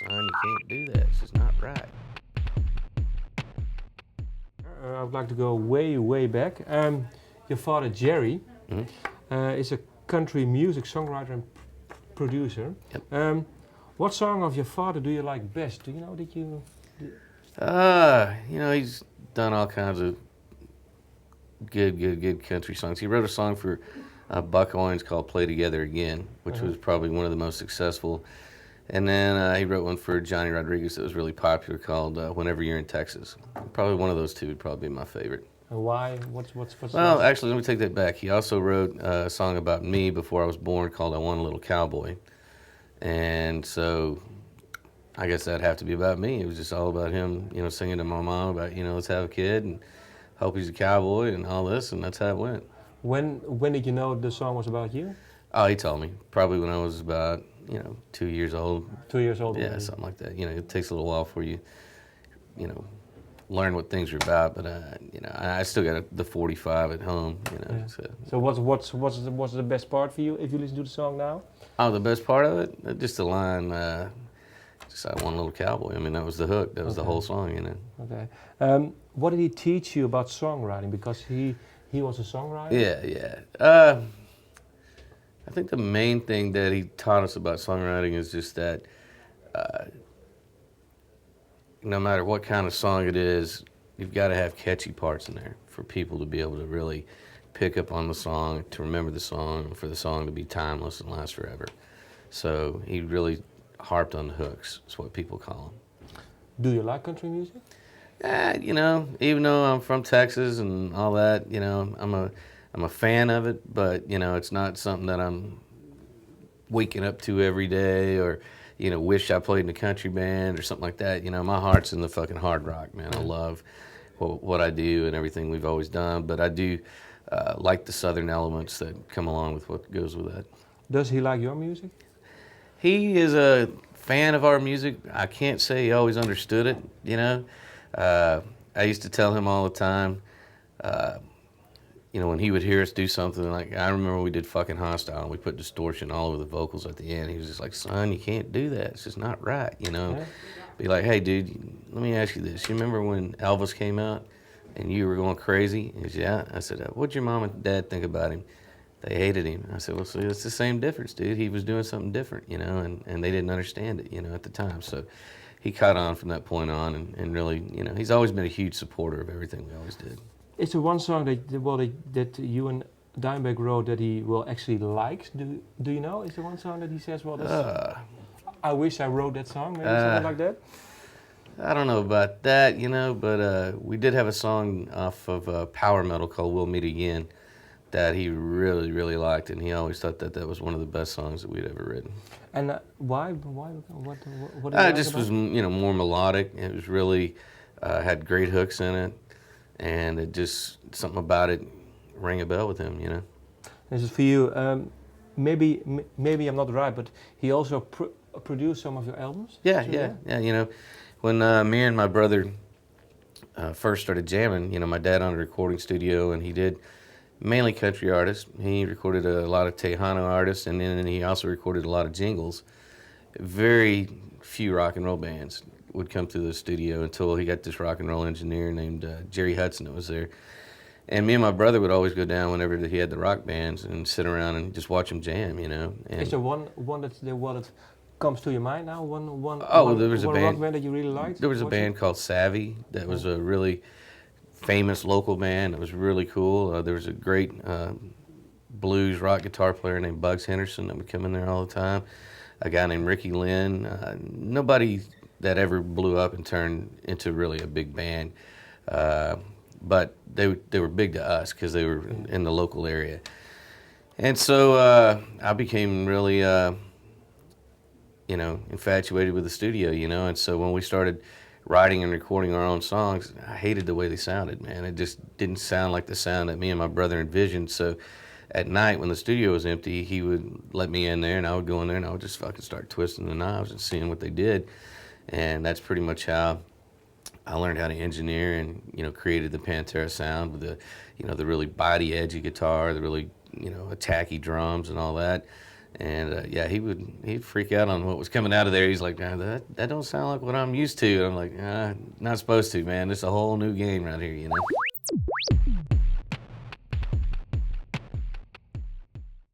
son, you can't do that. It's just not right. I would like to go way, way back. Your father, Jerry, Mhm. is a country music songwriter and producer. Yep. What song of your father do you like best? Do you know that you... He's done all kinds of good country songs. He wrote a song for Buck Owens called "Play Together Again," which was probably one of the most successful. And then he wrote one for Johnny Rodriguez that was really popular called "Whenever You're in Texas." Probably one of those two would probably be my favorite. And why? What's Well, actually, let me take that back. He also wrote a song about me before I was born called "I Want a Little Cowboy," and so I guess that'd have to be about me. It was just all about him, singing to my mom about, let's have a kid and hope he's a cowboy and all this, and that's how it went. When did you know the song was about you? Oh, he told me probably when I was about 2 years old. 2 years old. Yeah, already. something like that. It takes a little while for you, learn what things are about. But I still got the 45 at home. Yeah. So. So what's the best part for you if you listen to the song now? Oh, the best part of it, just the line. Just I want a little cowboy. I mean, that was the hook. That was the whole song. Okay. What did he teach you about songwriting? Because he was a songwriter. Yeah. I think the main thing that he taught us about songwriting is just that no matter what kind of song it is, you've got to have catchy parts in there for people to be able to really pick up on the song, to remember the song, and for the song to be timeless and last forever. So he really harped on the hooks. Is what people call them. Do you like country music? Even though I'm from Texas and all that, I'm a fan of it, but it's not something that I'm waking up to every day or wish I played in a country band or something like that. My heart's in the fucking hard rock, man. I love what I do and everything we've always done, but I do like the southern elements that come along with what goes with that. Does he like your music? He is a fan of our music. I can't say he always understood it, I used to tell him all the time, when he would hear us do something, like I remember we did fucking Hostile and we put distortion all over the vocals at the end. He was just like, son, you can't do that. It's just not right, Yeah. Be like, hey, dude, let me ask you this. You remember when Elvis came out and you were going crazy? He goes, yeah. I said, what'd your mom and dad think about him? They hated him. I said, well, see, it's the same difference, dude. He was doing something different, and they didn't understand it, at the time. So he caught on from that point on and really, he's always been a huge supporter of everything we always did. Is there one song that you and Dimebag wrote that he actually likes? Do you know? Is there one song that he says, well, that's, I wish I wrote that song, maybe something like that? I don't know about that, but we did have a song off of Power Metal called We'll Meet Again that he really, really liked, and he always thought that was one of the best songs that we'd ever written. And why? What did It just was, more melodic. It was really, had great hooks in it, and it just, something about it rang a bell with him, This is for you. Maybe I'm not right, but he also produced some of your albums? Yeah. When me and my brother first started jamming, my dad owned a recording studio, and he did mainly country artists. He recorded a lot of Tejano artists, and then he also recorded a lot of jingles. Very few rock and roll bands would come to the studio until he got this rock and roll engineer named Jerry Hudson that was there. And me and my brother would always go down whenever he had the rock bands and sit around and just watch him jam, And is there one that comes to your mind now? There was a band, rock band that you really liked? There was a band called Savvy that was a really famous local band. It was really cool. There was a great blues rock guitar player named Bugs Henderson that would come in there all the time. A guy named Ricky Lynn. Nobody that ever blew up and turned into really a big band. But they were big to us because they were in the local area. And so I became really, infatuated with the studio, And so when we started writing and recording our own songs, I hated the way they sounded, man. It just didn't sound like the sound that me and my brother envisioned. So at night when the studio was empty, he would let me in there, and I would go in there and I would just fucking start twisting the knobs and seeing what they did. And that's pretty much how I learned how to engineer and, created the Pantera sound with the really bitey, edgy guitar, the really, attacky drums and all that. And yeah, he'd freak out on what was coming out of there. He's like, nah, that don't sound like what I'm used to. And I'm like, not supposed to, man. It's a whole new game right here, you know.